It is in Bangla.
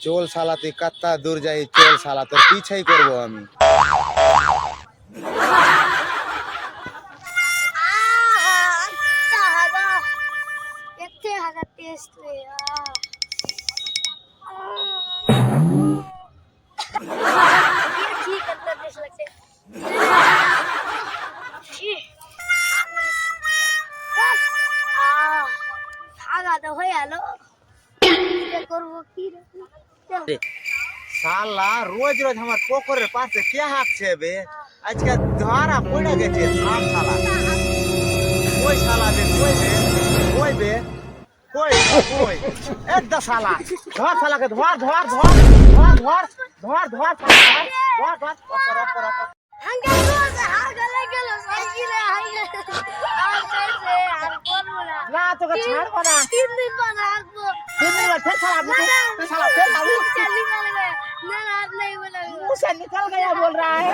চল শালা তুই কত্তা দূর যাই, চল শালা তোর পিছাই করবো আমি। শালা রোজ রোজ আমার পুকুরের পাশে কে হাঁকছে বে? আজকে ধরা পড়ে গেছে ধান শালা। কই শালা বে, কই বে, কই বে, কই কই একদম শালা ধর, শালাকে ধর ধর ধর ধর ধর ধর ধর ধর ধর ধর। না তোকে ছাড়বো না, 3 दिन बाद हाकबो। 3 दिन बाद फिर छाड़बो तू, साला फिर छाड़बो। निकल गए ना, हाथ नहीं बोला। मुंह से निकल गया बोल रहा है।